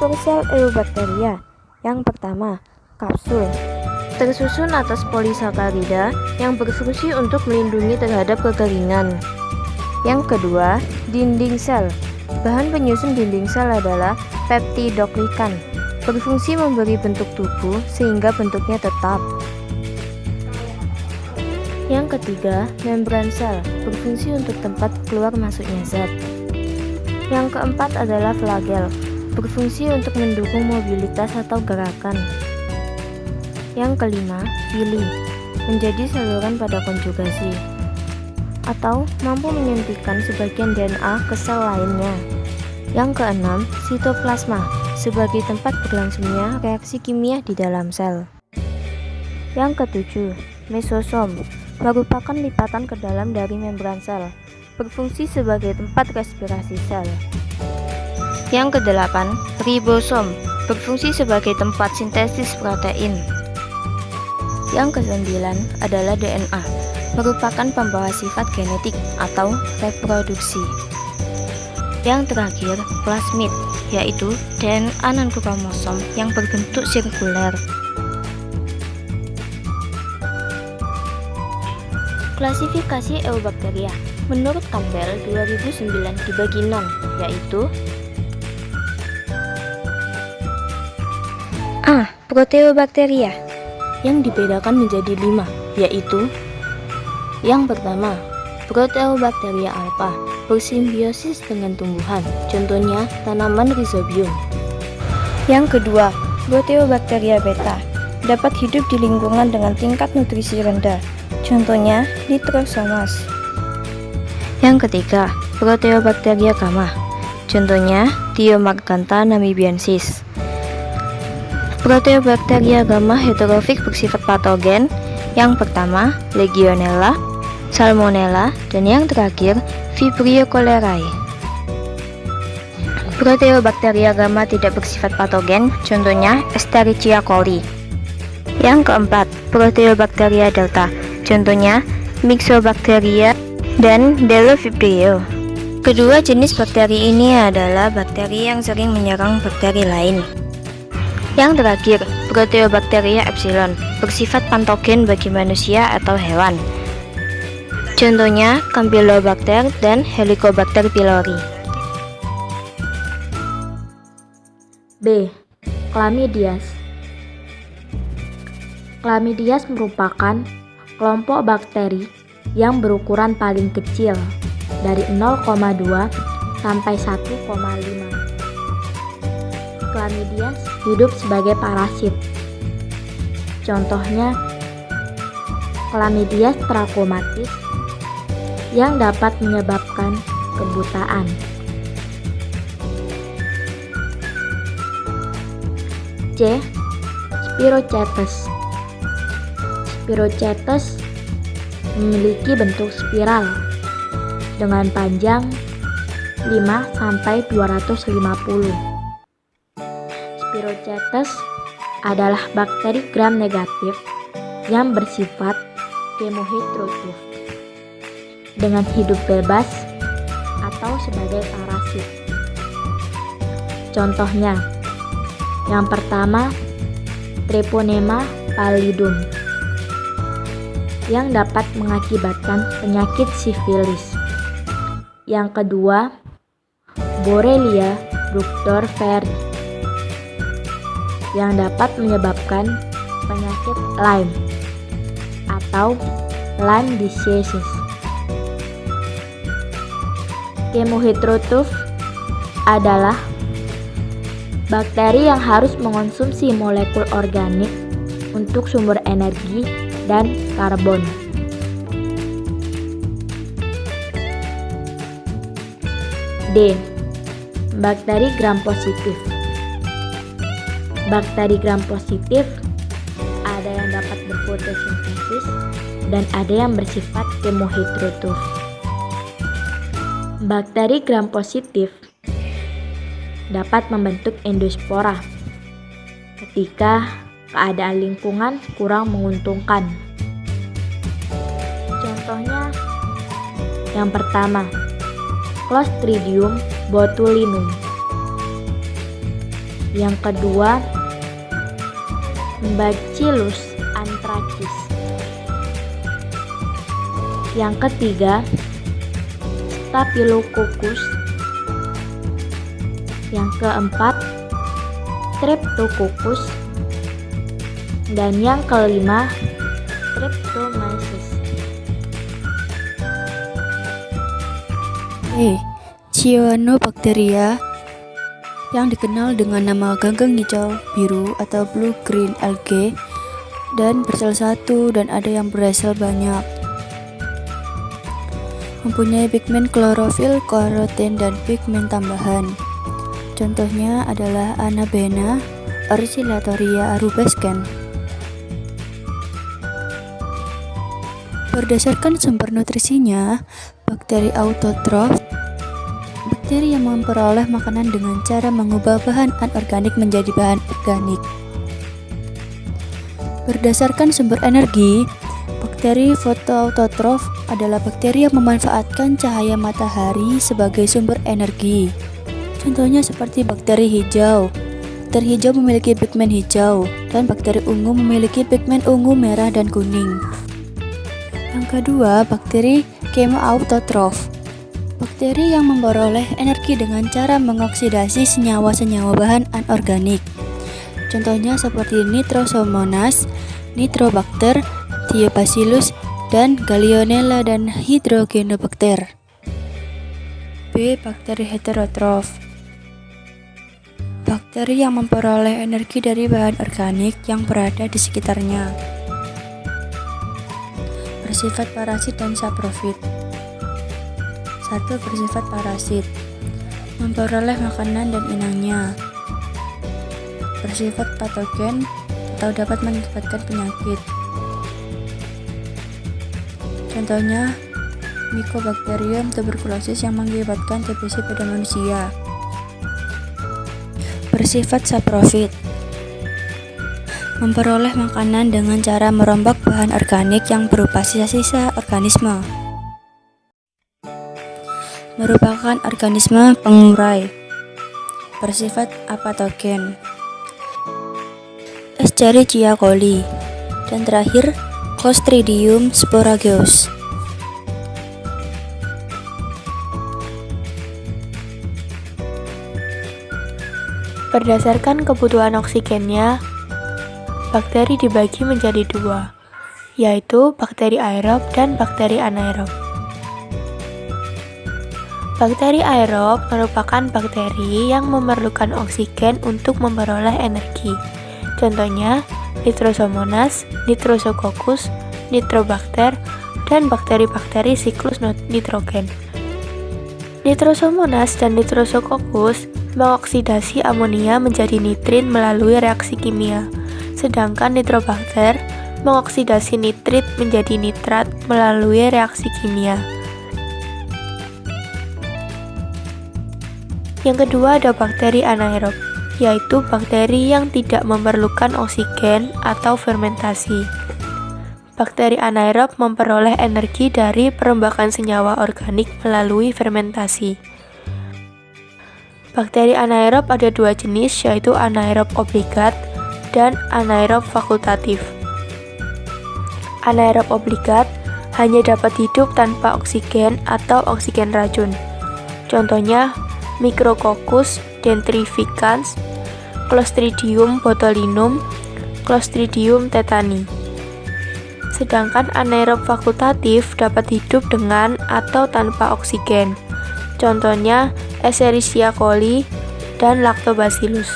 Struktur sel eubakteria. Yang pertama, kapsul. Tersusun atas polisakarida yang berfungsi untuk melindungi terhadap kekeringan. Yang kedua, dinding sel. Bahan penyusun dinding sel adalah peptidoglikan, berfungsi memberi bentuk tubuh sehingga bentuknya tetap. Yang ketiga, membran sel, berfungsi untuk tempat keluar masuknya zat. Yang keempat adalah flagel, berfungsi untuk mendukung mobilitas atau gerakan. Yang kelima, villi, menjadi saluran pada konjugasi, atau mampu menyuntikkan sebagian DNA ke sel lainnya. Yang keenam, sitoplasma, sebagai tempat berlangsungnya reaksi kimia di dalam sel. Yang ketujuh, mesosom, merupakan lipatan ke dalam dari membran sel, berfungsi sebagai tempat respirasi sel. Yang kedelapan, ribosom, berfungsi sebagai tempat sintesis protein. Yang kesembilan adalah DNA, merupakan pembawa sifat genetik atau reproduksi. Yang terakhir, plasmid, yaitu DNA non-kromosom yang berbentuk sirkuler. Klasifikasi eubakteria menurut Campbell 2009 dibagi 6, yaitu A. Proteobakteria, yang dibedakan menjadi 5, yaitu yang pertama, Proteobacteria alpha, bersimbiosis dengan tumbuhan, contohnya tanaman rhizobium. Yang kedua, Proteobacteria beta, dapat hidup di lingkungan dengan tingkat nutrisi rendah, contohnya Nitrosomas. Yang ketiga, Proteobacteria gamma, contohnya Diomarganta namibiensis. Proteobacteria gamma heterofik bersifat patogen, yang pertama Legionella, Salmonella, dan yang terakhir Vibrio cholerae. Proteobacteria gamma tidak bersifat patogen, contohnya Escherichia coli. Yang keempat, Proteobacteria delta, contohnya Myxobacteria dan Delovibrio. Kedua jenis bakteri ini adalah bakteri yang sering menyerang bakteri lain. Yang terakhir, Proteobacteria epsilon, bersifat patogen bagi manusia atau hewan. Contohnya Campylobacter dan Helicobacter pylori. B. Chlamydias. Chlamydias merupakan kelompok bakteri yang berukuran paling kecil, dari 0,2 sampai 1,5. Chlamydias hidup sebagai parasit. Contohnya Chlamydias trachomatis yang dapat menyebabkan kebutaan. C. Spirochetes. Spirochetes memiliki bentuk spiral dengan panjang 5-250. Spirochetes adalah bakteri gram negatif yang bersifat kemoheterotroph dengan hidup bebas atau sebagai parasit. Contohnya, yang pertama Treponema pallidum yang dapat mengakibatkan penyakit sifilis. Yang kedua, Borrelia burgdorferi yang dapat menyebabkan penyakit Lyme atau Lyme disease. Kemoheterotroph adalah bakteri yang harus mengonsumsi molekul organik untuk sumber energi dan karbon. D. Bakteri gram positif. Bakteri gram positif ada yang dapat berfotosintesis dan ada yang bersifat kemoheterotroph. Bakteri gram positif dapat membentuk endospora ketika keadaan lingkungan kurang menguntungkan. Contohnya, yang pertama, Clostridium botulinum. Yang kedua, Bacillus anthracis. Yang ketiga, Staphylococcus. Yang keempat, Streptococcus. Dan yang kelima, Streptomyces. Cyanobacteria yang dikenal dengan nama ganggang hijau, biru, atau blue-green algae dan bersel satu dan ada yang bersel banyak. Mempunyai pigmen klorofil, karoten, dan pigmen tambahan. Contohnya adalah Anabaena, Oscillatoria rubescens. Berdasarkan sumber nutrisinya, bakteri autotrof, bakteri yang memperoleh makanan dengan cara mengubah bahan anorganik menjadi bahan organik. Berdasarkan sumber energi, bakteri fotoautotrof adalah bakteri yang memanfaatkan cahaya matahari sebagai sumber energi. Contohnya seperti bakteri hijau. Bakteri hijau memiliki pigmen hijau, dan bakteri ungu memiliki pigmen ungu, merah, dan kuning. Yang kedua, bakteri chemoautotrof. Bakteri yang memperoleh energi dengan cara mengoksidasi senyawa-senyawa bahan anorganik. Contohnya seperti Nitrosomonas, Nitrobacter, Thiobacillus, dan Gallionella dan Hydrogenobacter. B. Bakteri heterotrof. Bakteri yang memperoleh energi dari bahan organik yang berada di sekitarnya. Bersifat parasit dan saprofit. 1. Bersifat parasit, memperoleh makanan dan inangnya. Bersifat patogen atau dapat mengakibatkan penyakit. Contohnya, Mycobacterium tuberculosis yang mengakibatkan TBC pada manusia. Bersifat saprofit, memperoleh makanan dengan cara merombak bahan organik yang berupa sisa-sisa organisme. Merupakan organisme pengurai. Bersifat apatogen. Escherichia coli. Dan terakhir, Clostridium sporogeus. Berdasarkan kebutuhan oksigennya, bakteri dibagi menjadi dua, yaitu bakteri aerob dan bakteri anaerob. Bakteri aerob merupakan bakteri yang memerlukan oksigen untuk memperoleh energi. Contohnya, Nitrosomonas, Nitrosococcus, Nitrobacter, dan bakteri-bakteri siklus nitrogen. Nitrosomonas dan Nitrosococcus mengoksidasi amonia menjadi nitrit melalui reaksi kimia, sedangkan Nitrobacter mengoksidasi nitrit menjadi nitrat melalui reaksi kimia. Yang kedua ada bakteri anaerob, yaitu bakteri yang tidak memerlukan oksigen atau fermentasi. Bakteri anaerob memperoleh energi dari perombakan senyawa organik melalui fermentasi. Bakteri anaerob ada dua jenis, yaitu anaerob obligat dan anaerob fakultatif. Anaerob obligat hanya dapat hidup tanpa oksigen atau oksigen racun. Contohnya, Micrococcus dentrificans, Clostridium botulinum, Clostridium tetani. Sedangkan anaerob fakultatif dapat hidup dengan atau tanpa oksigen. Contohnya, Escherichia coli dan Lactobacillus.